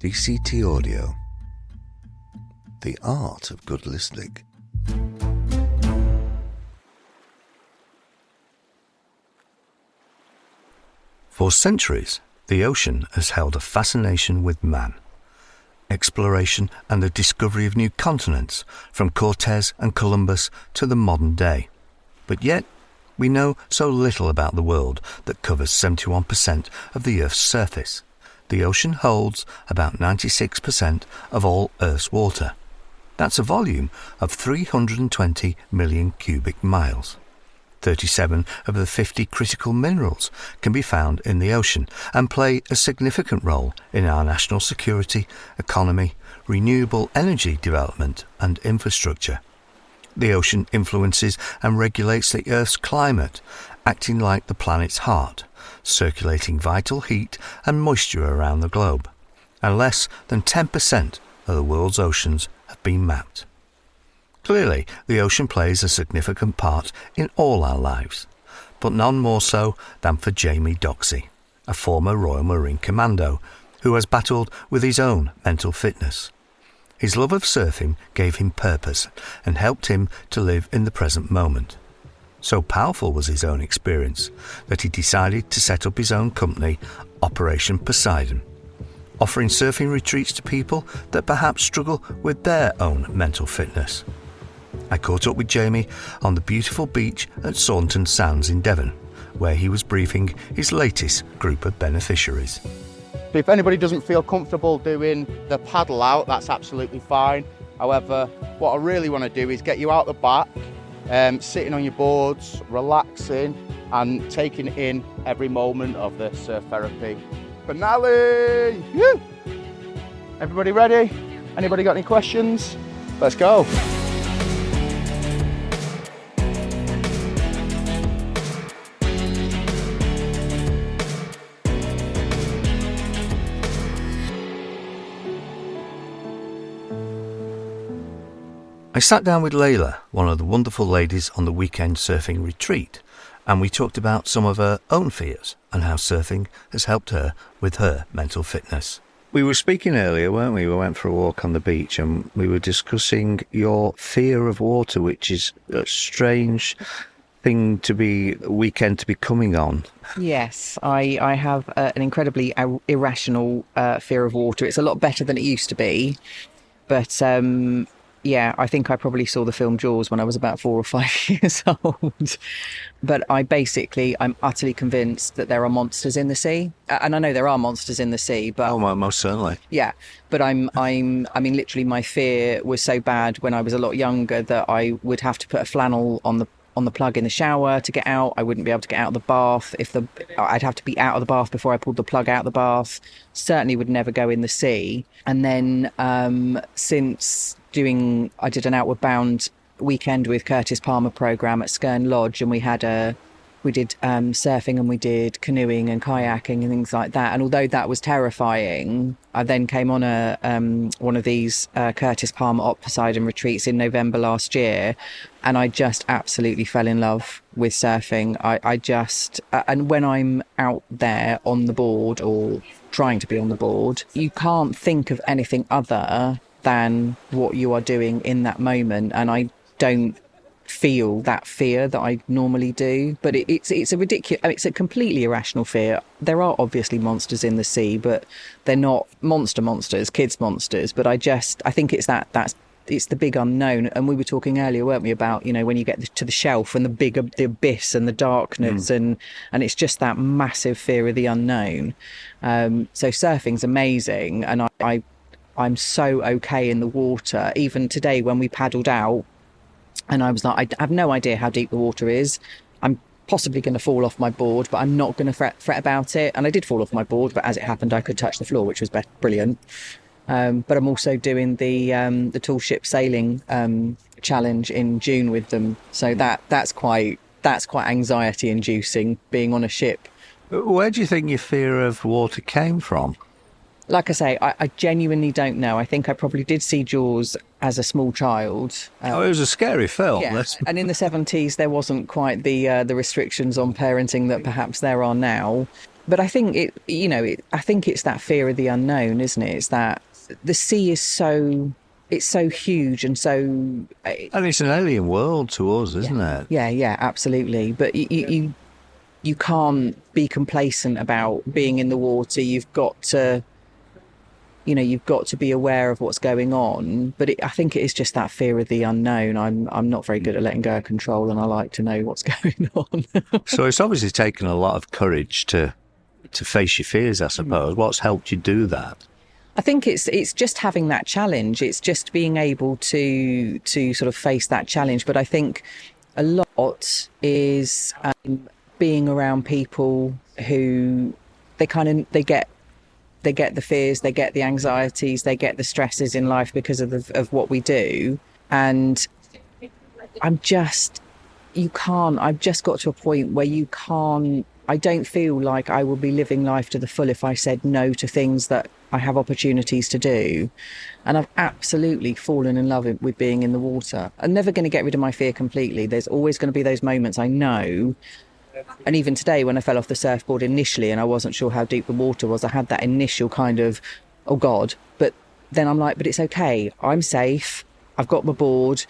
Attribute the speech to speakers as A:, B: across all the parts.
A: DCT Audio. The art of good listening. For centuries, the ocean has held a fascination with man. Exploration and the discovery of new continents, from Cortes and Columbus to the modern day. But yet, we know so little about the world that covers 71% of the Earth's surface. The ocean holds about 96% of all Earth's water. That's a volume of 320 million cubic miles. 37 of the 50 critical minerals can be found in the ocean and play a significant role in our national security, economy, renewable energy development and infrastructure. The ocean influences and regulates the Earth's climate, acting like the planet's heart, circulating vital heat and moisture around the globe. And less than 10% of the world's oceans have been mapped. Clearly, the ocean plays a significant part in all our lives, but none more so than for Jamie Doxey, a former Royal Marine Commando who has battled with his own mental fitness. His love of surfing gave him purpose and helped him to live in the present moment. So powerful was his own experience that he decided to set up his own company, Operation Poseidon, offering surfing retreats to people that perhaps struggle with their own mental fitness. I caught up with Jamie on the beautiful beach at Saunton Sands in Devon, where he was briefing his latest group of beneficiaries.
B: If anybody doesn't feel comfortable doing the paddle out, that's absolutely fine. However, what I really want to do is get you out the back, sitting on your boards, relaxing and taking in every moment of the surf therapy. Finale! Woo! Everybody ready? Anybody got any questions? Let's go.
A: I sat down with Layla, one of the wonderful ladies on the weekend surfing retreat, and we talked about some of her own fears and how surfing has helped her with her mental fitness. We were speaking earlier, weren't we? We went for a walk on the beach and we were discussing your fear of water, which is a strange thing to be, a weekend to be coming on.
C: Yes, I have an incredibly irrational fear of water. It's a lot better than it used to be, but yeah, I think I probably saw the film Jaws when I was about 4 or 5 years old. But I'm utterly convinced that there are monsters in the sea. And I know there are monsters in the sea, but...
A: Oh, well, most certainly.
C: Yeah, but I mean, literally my fear was so bad when I was a lot younger that I would have to put a flannel on the plug in the shower to get out. I wouldn't be able to get out of the bath. I'd have to be out of the bath before I pulled the plug out of the bath. Certainly would never go in the sea. And then I did an Outward Bound weekend with Curtis Palmer programme at Skern Lodge, and we did surfing and we did canoeing and kayaking and things like that. And although that was terrifying, I then came on one of these Curtis Palmer Op Poseidon retreats in November last year, and I just absolutely fell in love with surfing. And when I'm out there on the board or trying to be on the board, you can't think of anything other than what you are doing in that moment, and I don't feel that fear that I normally do. But it's a completely irrational fear. There are obviously monsters in the sea, but they're not monsters, kids monsters. But I think it's it's the big unknown. And we were talking earlier, weren't we, about, when you get to the shelf and the abyss and the darkness, and it's just that massive fear of the unknown. So surfing's amazing, and I'm so okay in the water. Even today when we paddled out, and I was like, I have no idea how deep the water is. I'm possibly going to fall off my board, but I'm not going to fret about it. And I did fall off my board, but as it happened, I could touch the floor, which was brilliant. But I'm also doing the tall ship sailing challenge in June with them. So that's quite anxiety inducing, being on a ship.
A: Where do you think your fear of water came from?
C: Like I say, I genuinely don't know. I think I probably did see Jaws as a small child.
A: It was a scary film.
C: Yeah. And in the 70s, there wasn't quite the restrictions on parenting that perhaps there are now. But I think I think it's that fear of the unknown, isn't it? It's that the sea is it's so huge and so.
A: And it's an alien world to us, isn't it?
C: Yeah, absolutely. But you can't be complacent about being in the water. You've got to, you've got to be aware of what's going on. But I think it is just that fear of the unknown. I'm not very good at letting go of control, and I like to know what's going on.
A: So it's obviously taken a lot of courage to face your fears, I suppose. What's helped you do that?
C: I think it's just having that challenge. It's just being able to sort of face that challenge. But I think a lot is being around people who they get the fears, they get the anxieties, they get the stresses in life because of what we do. And I've just got to a point where you can't. I don't feel like I will be living life to the full if I said no to things that I have opportunities to do. And I've absolutely fallen in love with being in the water. I'm never going to get rid of my fear completely. There's always going to be those moments, I know. And even today, when I fell off the surfboard initially and I wasn't sure how deep the water was, I had that initial kind of, oh God. But then I'm like, but it's okay. I'm safe. I've got my board.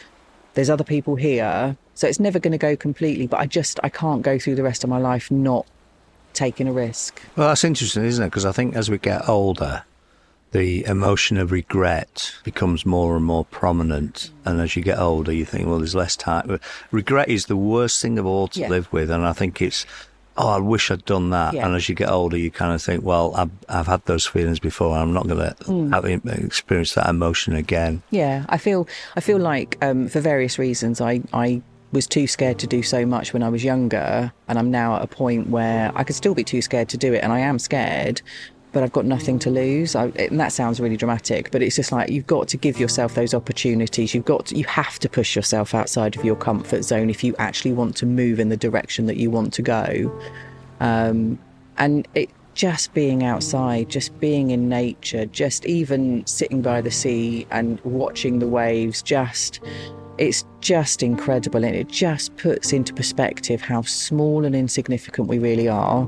C: There's other people here. So it's never going to go completely, but I can't go through the rest of my life not taking a risk.
A: Well, that's interesting, isn't it? Because I think as we get older, the emotion of regret becomes more and more prominent. And as you get older, you think, well, there's less time. Regret is the worst thing of all to live with. And I think it's, I wish I'd done that. Yeah. And as you get older, you kind of think, well, I've had those feelings before. I'm not going to experience that emotion again.
C: Yeah, I feel like for various reasons, I was too scared to do so much when I was younger, and I'm now at a point where I could still be too scared to do it, and I am scared, but I've got nothing to lose. And that sounds really dramatic, but it's just like you've got to give yourself those opportunities. You have to push yourself outside of your comfort zone if you actually want to move in the direction that you want to go. And it just being outside, just being in nature, just even sitting by the sea and watching the waves, it's just incredible, and it just puts into perspective how small and insignificant we really are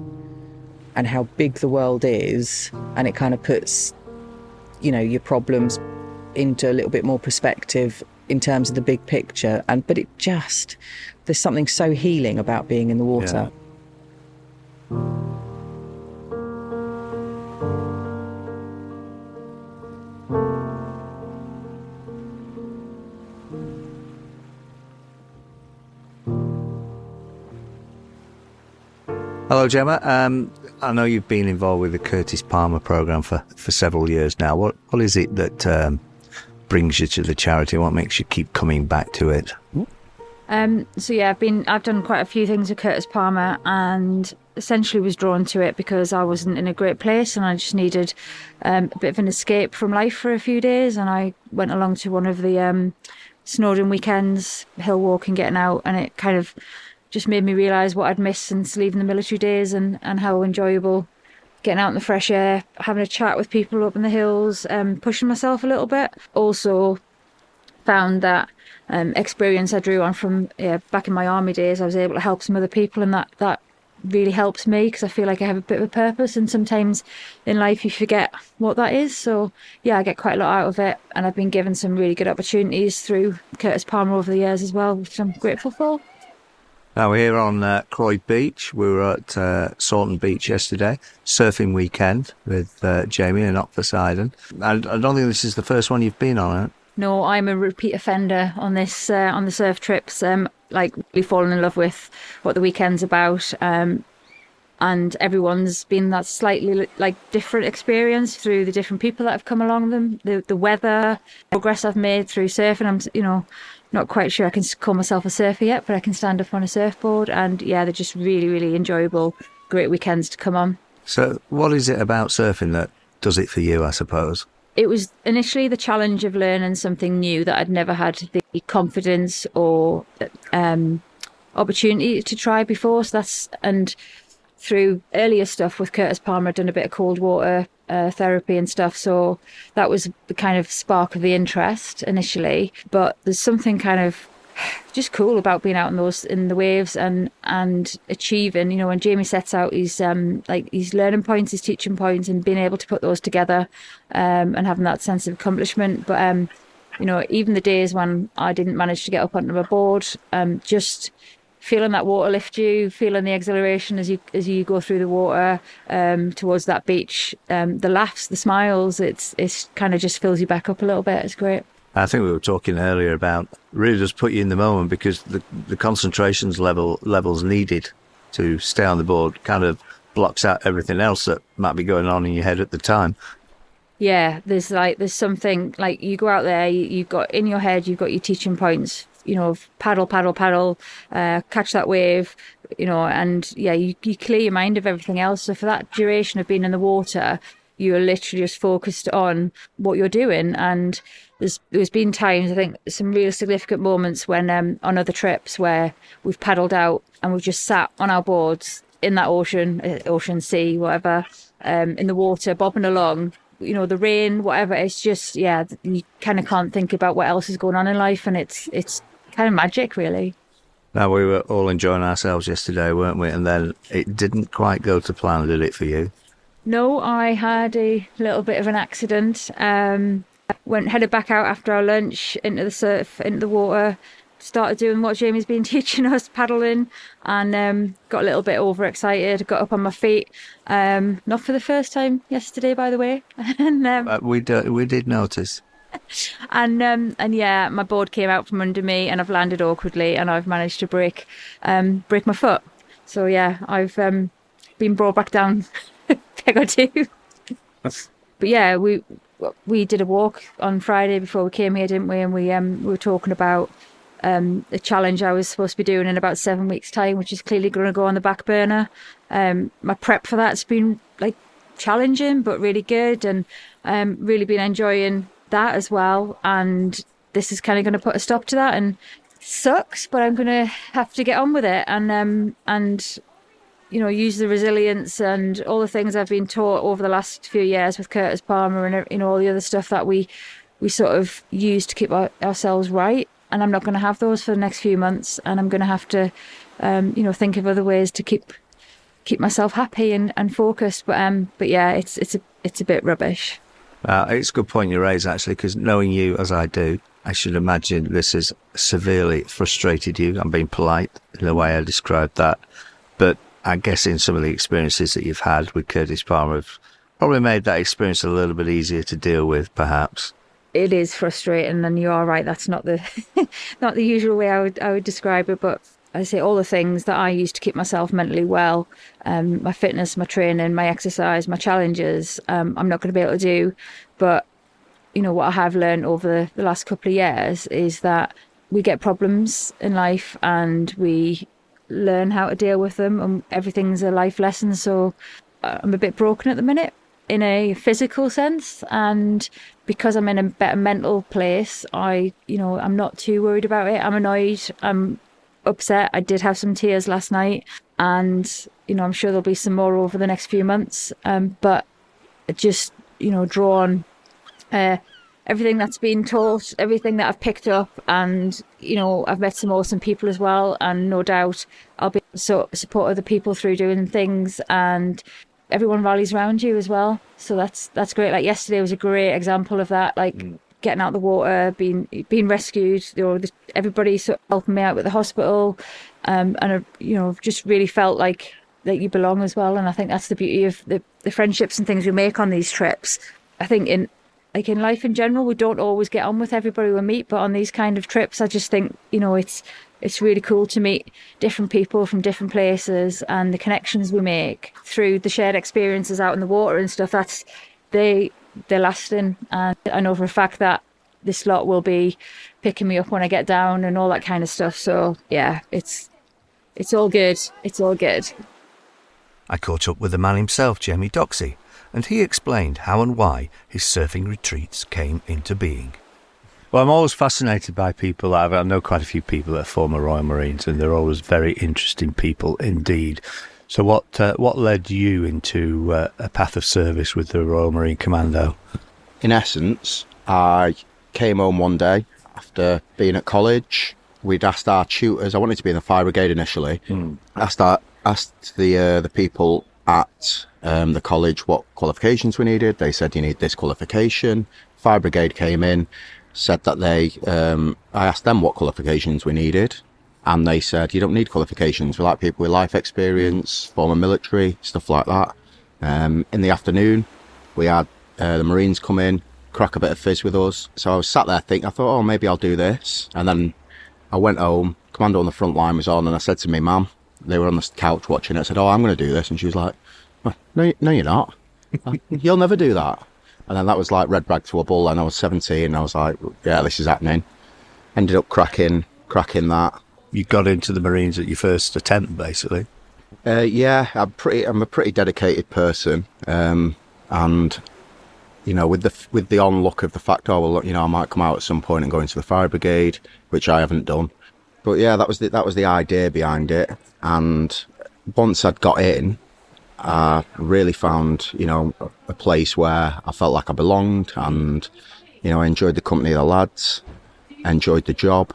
C: and how big the world is, and it kind of puts your problems into a little bit more perspective in terms of the big picture. But there's something so healing about being in the water.
A: Yeah. Hello, Gemma. I know you've been involved with the Curtis Palmer programme for several years now. What is it that brings you to the charity? What makes you keep coming back to it?
D: So yeah, I've done quite a few things with Curtis Palmer, and essentially was drawn to it because I wasn't in a great place and I just needed a bit of an escape from life for a few days. And I went along to one of the Snowdon weekends, hill walking, getting out, and it kind of just made me realise what I'd missed since leaving the military days, and how enjoyable getting out in the fresh air, having a chat with people up in the hills, pushing myself a little bit. Also found that experience I drew on from back in my army days, I was able to help some other people, and that really helps me because I feel like I have a bit of a purpose, and sometimes in life you forget what that is. So yeah, I get quite a lot out of it, and I've been given some really good opportunities through Curtis Palmer over the years as well, which I'm grateful for.
A: Now we're here on Croy Beach. We were at Salton Beach yesterday, surfing weekend with Jamie and Poseidon. I don't think this is the first one you've been on, eh?
D: No, I'm a repeat offender on this on the surf trips. Really fallen in love with what the weekend's about, and everyone's been that slightly different experience through the different people that have come along them. The weather, progress I've made through surfing. I'm not quite sure I can call myself a surfer yet, but I can stand up on a surfboard, and yeah, they're just really, really enjoyable, great weekends to come on.
A: So what is it about surfing that does it for you, I suppose?
D: It was initially the challenge of learning something new that I'd never had the confidence or opportunity to try before. And through earlier stuff with Curtis Palmer, I'd done a bit of cold water therapy and stuff, so that was the kind of spark of the interest initially. But there's something kind of just cool about being out in the waves and achieving. You know, when Jamie sets out his his learning points, his teaching points, and being able to put those together, and having that sense of accomplishment. But you know, even the days when I didn't manage to get up onto my board, just feeling that water lift you, feeling the exhilaration as you go through the water towards that beach, the laughs, the smiles, it's kind of just fills you back up a little bit. It's great.
A: I think we were talking earlier about really just put you in the moment, because the concentrations levels needed to stay on the board kind of blocks out everything else that might be going on in your head at the time.
D: Yeah, there's something like you go out there, you've got in your head, you've got your teaching points, you know, paddle, catch that wave, you know, and yeah, you clear your mind of everything else. So for that duration of being in the water, you're literally just focused on what you're doing. And there's been times, I think, some real significant moments when on other trips where we've paddled out and we've just sat on our boards in that ocean, sea, whatever, in the water, bobbing along, you know, the rain, whatever. It's just, yeah, you kind of can't think about what else is going on in life, and it's kind of magic, really.
A: Now, we were all enjoying ourselves yesterday, weren't we? And then it didn't quite go to plan, did it, for you?
D: No, I had a little bit of an accident. Headed back out after our lunch into the surf, into the water, started doing what Jamie's been teaching us, paddling, and got a little bit overexcited, got up on my feet. Not for the first time yesterday, by the way. And
A: we did notice.
D: And yeah, my board came out from under me, and I've landed awkwardly, and I've managed to break my foot. So yeah, I've been brought back down a peg or two. But yeah, we did a walk on Friday before we came here, didn't we? And we were talking about a challenge I was supposed to be doing in about 7 weeks' time, which is clearly going to go on the back burner. My prep for that's been like challenging, but really good, and really been enjoying that as well. And this is kind of going to put a stop to that, and it sucks, but I'm going to have to get on with it, and you know, use the resilience and all the things I've been taught over the last few years with Curtis Palmer and, you know, all the other stuff that we sort of use to keep ourselves right. And I'm not going to have those for the next few months, and I'm going to have to you know, think of other ways to keep myself happy and focused. But yeah, it's a bit rubbish.
A: It's a good point you raise, actually, because knowing you as I do, I should imagine this has severely frustrated you. I'm being polite in the way I described that, but I guess in some of the experiences that you've had with Curtis Palmer have probably made that experience a little bit easier to deal with, perhaps.
D: It is frustrating, and you are right. That's not the not the usual way I would describe it. But I say all the things that I use to keep myself mentally well, my fitness, my training, my exercise, my challenges, I'm not going to be able to do. But you know, what I have learned over the last couple of years is that we get problems in life, and we learn how to deal with them, and everything's a life lesson. So I'm a bit broken at the minute in a physical sense, and because I'm in a better mental place, I'm not too worried about it. I'm annoyed, I'm upset. I did have some tears last night, and you know, I'm sure there'll be some more over the next few months, but just, you know, draw on everything that's been taught, everything that I've picked up, and you know, I've met some awesome people as well, and no doubt I'll be able to support other people through doing things, and everyone rallies around you as well. So that's great. Like yesterday was a great example of that, like getting out of the water, being rescued, you know, everybody sort of helping me out with the hospital, and I, you know, just really felt like that you belong as well. And I think that's the beauty of the friendships and things we make on these trips. I think in life in general, we don't always get on with everybody we meet, but on these kind of trips, I just think, you know, it's really cool to meet different people from different places, and the connections we make through the shared experiences out in the water and stuff, they're lasting. And I know for a fact that this lot will be picking me up when I get down and all that kind of stuff. So yeah, it's all good. It's all good.
A: I caught up with the man himself, Jamie Doxey, and he explained how and why his surfing retreats came into being. Well, I'm always fascinated by people. I know quite a few people that are former Royal Marines, and they're always very interesting people indeed. So what led you into a path of service with the Royal Marine Commando?
B: In essence, I came home one day after being at college, we'd asked our tutors. I wanted to be in the fire brigade initially. Asked the people at the college what qualifications we needed. They said, you need this qualification. Fire brigade came in, said that I asked them what qualifications we needed, and they said, you don't need qualifications. We like people with life experience, former military, stuff like that. In the afternoon, we had the Marines come in, crack a bit of fizz with us. So I was sat there thinking, I thought, oh, maybe I'll do this. And then I went home, Commando on the Front Line was on, and I said to my mum, they were on the couch watching it, I said, oh, I'm going to do this. And she was like, no, you're not. You'll never do that. And then that was like red rag to a bull, and I was 17, and I was like, yeah, this is happening. Ended up cracking that.
A: You got into the Marines at your first attempt, basically.
B: Yeah, I'm a pretty dedicated person, and you know, with the onlook of the fact, oh well, you know, I might come out at some point and go into the fire brigade, which I haven't done. But yeah, that was the idea behind it. And once I'd got in, I really found, you know, a place where I felt like I belonged, and you know, I enjoyed the company of the lads, enjoyed the job.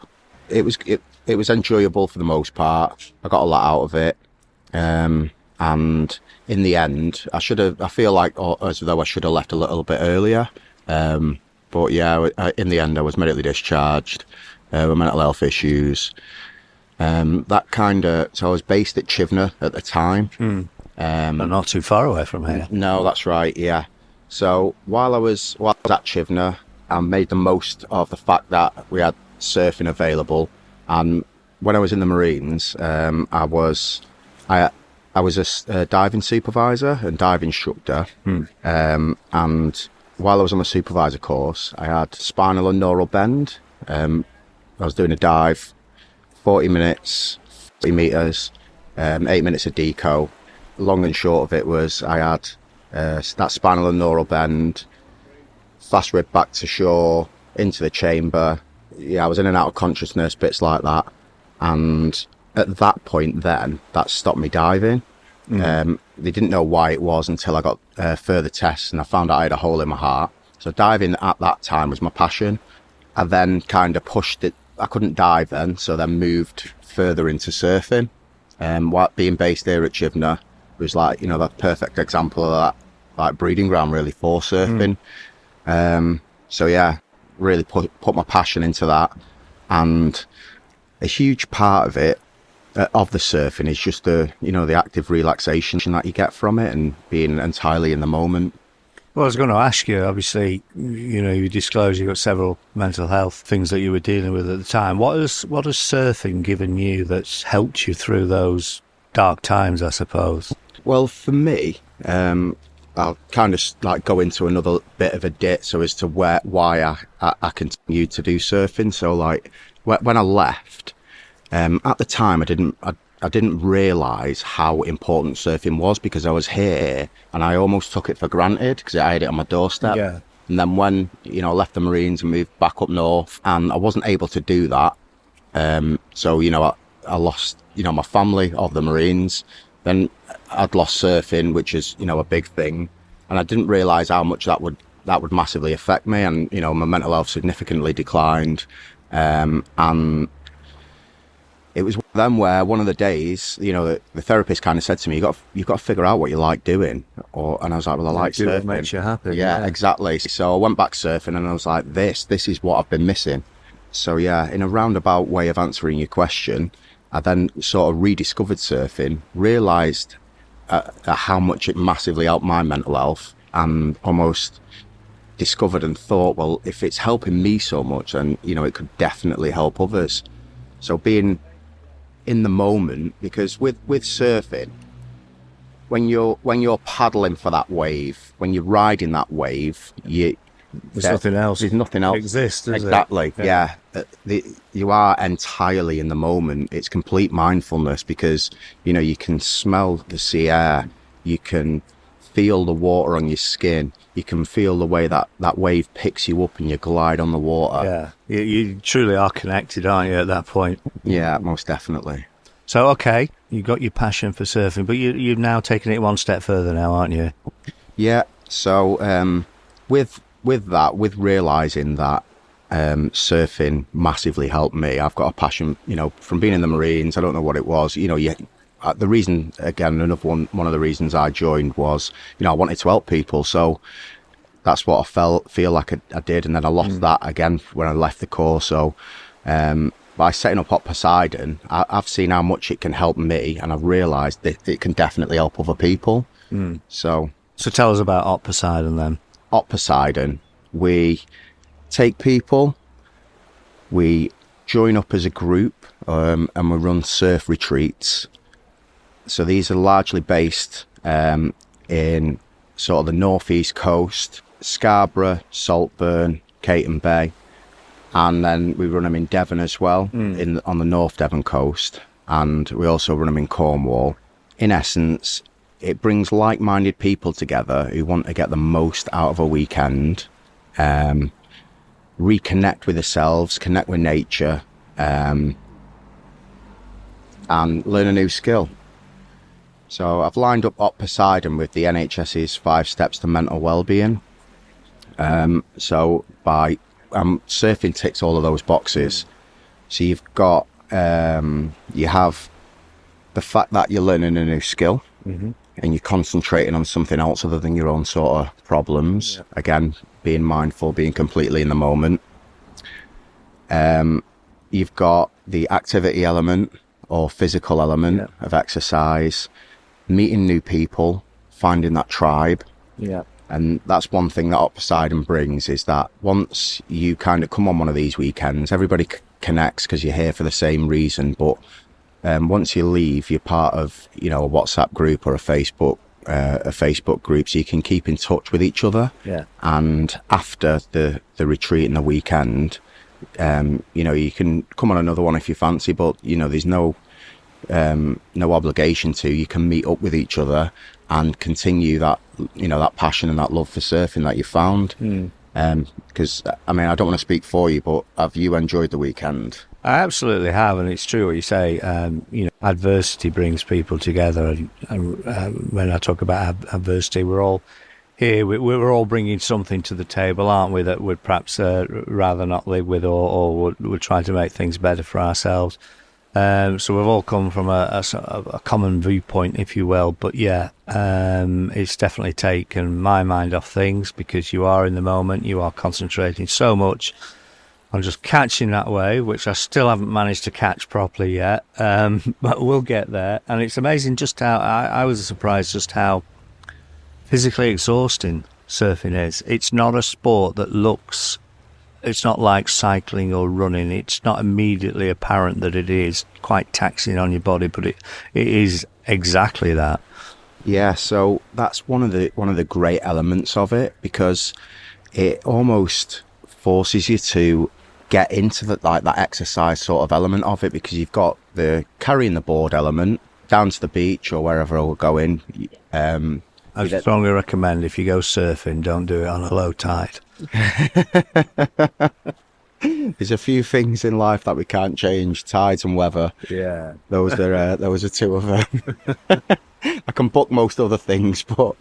B: It was enjoyable for the most part. I got a lot out of it. And in the end, I feel like as though I should have left a little bit earlier. But yeah, in the end, I was medically discharged with mental health issues. So I was based at Chivenor at the time.
A: But not too far away from here.
B: No, that's right, yeah. So while I was at Chivenor, I made the most of the fact that we had surfing available. And when I was in the Marines, I was a diving supervisor and dive instructor. And while I was on the supervisor course, I had spinal and neural bend. I was doing a dive, 40 minutes, 40 metres, 8 minutes of deco. Long and short of it was I had that spinal and neural bend, fast rib back to shore, into the chamber. Yeah, I was in and out of consciousness, bits like that. And at that point then, that stopped me diving. They didn't know why it was until I got further tests and I found out I had a hole in my heart. So diving at that time was my passion. I then kind of pushed it. I couldn't dive then, so then moved further into surfing. While being based here at Chivenor was like, you know, that perfect example of that, like breeding ground really for surfing. So yeah, really put my passion into that. And a huge part of it, of the surfing, is just the active relaxation that you get from it and being entirely in the moment.
A: Well, I was going to ask you, obviously, you know, you disclosed you've got several mental health things that you were dealing with at the time. What has surfing given you that's helped you through those dark times, I suppose?
B: Well, for me, I'll kind of like go into another bit of a ditch so as to why I continued to do surfing. So like when I left, at the time I didn't realise how important surfing was, because I was here and I almost took it for granted because I had it on my doorstep.
A: Yeah.
B: And then when, you know, I left the Marines and moved back up north, and I wasn't able to do that. So, you know, I lost, you know, my family of the Marines. Then I'd lost surfing, which is, you know, a big thing. And I didn't realise how much that would massively affect me. And, you know, my mental health significantly declined. And it was then where one of the days, you know, the therapist kind of said to me, you've got to figure out what you like doing. And I was like, well, I like surfing.
A: It makes you happy.
B: Yeah, exactly. So I went back surfing and I was like, this is what I've been missing. So yeah, in a roundabout way of answering your question, I then sort of rediscovered surfing, realised how much it massively helped my mental health, and almost discovered and thought, well, if it's helping me so much, then, you know, it could definitely help others. So being in the moment, because with surfing, when you're paddling for that wave, when you're riding that wave,
A: there's nothing else.
B: There's nothing else
A: exists, does
B: exactly.
A: it? Yeah.
B: You are entirely in the moment. It's complete mindfulness, because you know you can smell the sea air, you can feel the water on your skin, you can feel the way that wave picks you up and you glide on the water.
A: Yeah, you truly are connected, aren't you, at that point?
B: Yeah, most definitely.
A: So, okay, you got your passion for surfing, but you've now taken it one step further now, aren't you?
B: Yeah, so with realising that surfing massively helped me. I've got a passion, from being in the Marines. I don't know what it was. The reason, again, another one of the reasons I joined was, I wanted to help people. So that's what I feel like I did. And then I lost that again when I left the Corps. So by setting up Op Poseidon, I've seen how much it can help me, and I've realised that it can definitely help other people. So
A: tell us about Op Poseidon then.
B: Op Poseidon, we take people, we join up as a group, and we run surf retreats. So these are largely based in sort of the northeast coast, Scarborough, Saltburn, Caton Bay, and then we run them in Devon as well, on the North Devon coast, and we also run them in Cornwall. In essence, it brings like-minded people together who want to get the most out of a weekend, reconnect with themselves, connect with nature, and learn a new skill. So I've lined up Op Poseidon with the NHS's 5 steps to mental well-being. So surfing ticks all of those boxes. So you've got, you have the fact that you're learning a new skill, and you're concentrating on something else other than your own sort of problems. Yeah. Again, being mindful, being completely in the moment. You've got the activity element or physical element of exercise, meeting new people, finding that tribe.
A: Yeah.
B: And that's one thing that Op Poseidon brings, is that once you kind of come on one of these weekends, everybody connects because you're here for the same reason. But once you leave, you're part of, a WhatsApp group or a Facebook group, so you can keep in touch with each other.
A: Yeah.
B: And after the retreat and the weekend, you can come on another one if you fancy, but there's no obligation to. You can meet up with each other and continue that that passion and that love for surfing that you found. Because I don't want to speak for you, but have you enjoyed the weekend?
A: I absolutely have, and it's true what you say. Adversity brings people together, and when I talk about adversity, we're all here. We're all bringing something to the table, aren't we? That we'd perhaps rather not live with, or would try to make things better for ourselves. So we've all come from a common viewpoint, if you will. But it's definitely taken my mind off things, because you are in the moment, you are concentrating so much on just catching that wave, which I still haven't managed to catch properly yet. But we'll get there. And it's amazing just how I was surprised just how physically exhausting surfing is. It's not a sport that looks. It's not like cycling or running. It's not immediately apparent that it is quite taxing on your body, but it is exactly that.
B: Yeah, so that's one of the great elements of it, because it almost forces you to get into that exercise sort of element of it, because you've got the carrying the board element down to the beach or wherever we're going.
A: I strongly recommend, if you go surfing, don't do it on a low tide.
B: There's a few things in life that we can't change: tides and weather.
A: Yeah,
B: those are two of them. I can book most other things, but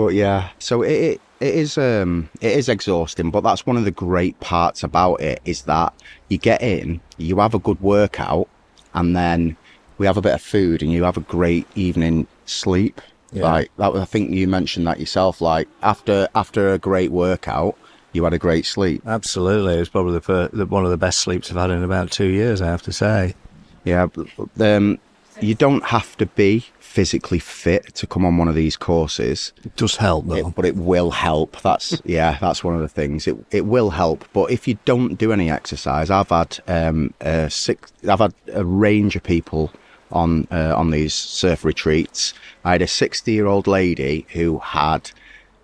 B: yeah. So it is exhausting, but that's one of the great parts about it, is that you get in, you have a good workout, and then we have a bit of food, and you have a great evening sleep. Yeah. Like that, I think you mentioned that yourself. Like after a great workout, you had a great sleep.
A: Absolutely, it was probably one of the best sleeps I've had in about 2 years, I have to say.
B: Yeah, but, you don't have to be physically fit to come on one of these courses.
A: It does help, though.
B: But it will help. That's one of the things. It will help. But if you don't do any exercise, I've had a range of people on these surf retreats. I had a 60-year-old lady who had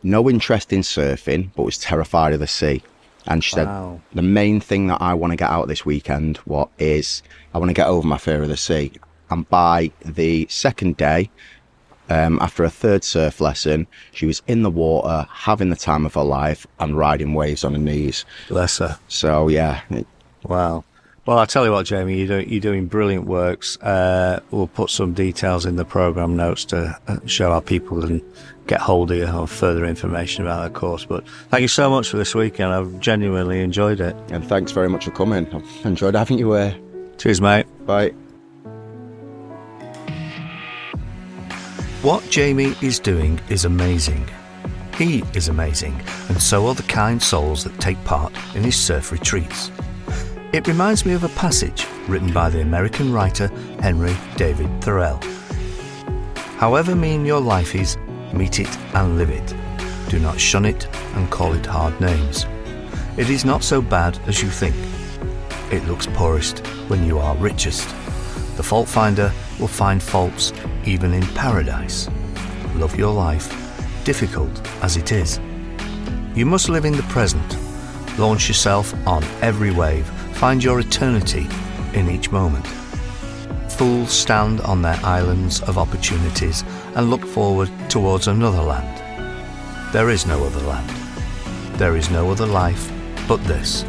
B: no interest in surfing but was terrified of the sea, and she said, the main thing that I want to get out of this weekend is I want to get over my fear of the sea. And by the second day, after a third surf lesson, she was in the water, having the time of her life and riding waves on her knees.
A: Bless her.
B: So yeah.
A: Wow. Well, I tell you what, Jamie, you're doing brilliant works. We'll put some details in the programme notes to show how people can get hold of you or further information about the course. But thank you so much for this weekend. I've genuinely enjoyed it.
B: And thanks very much for coming. I've enjoyed having you here.
A: Cheers, mate.
B: Bye.
A: What Jamie is doing is amazing. He is amazing, and so are the kind souls that take part in his surf retreats. It reminds me of a passage written by the American writer Henry David Thoreau. However mean your life is, meet it and live it. Do not shun it and call it hard names. It is not so bad as you think. It looks poorest when you are richest. The fault finder will find faults even in paradise. Love your life, difficult as it is. You must live in the present. Launch yourself on every wave. Find your eternity in each moment. Fools stand on their islands of opportunities and look forward towards another land. There is no other land. There is no other life but this.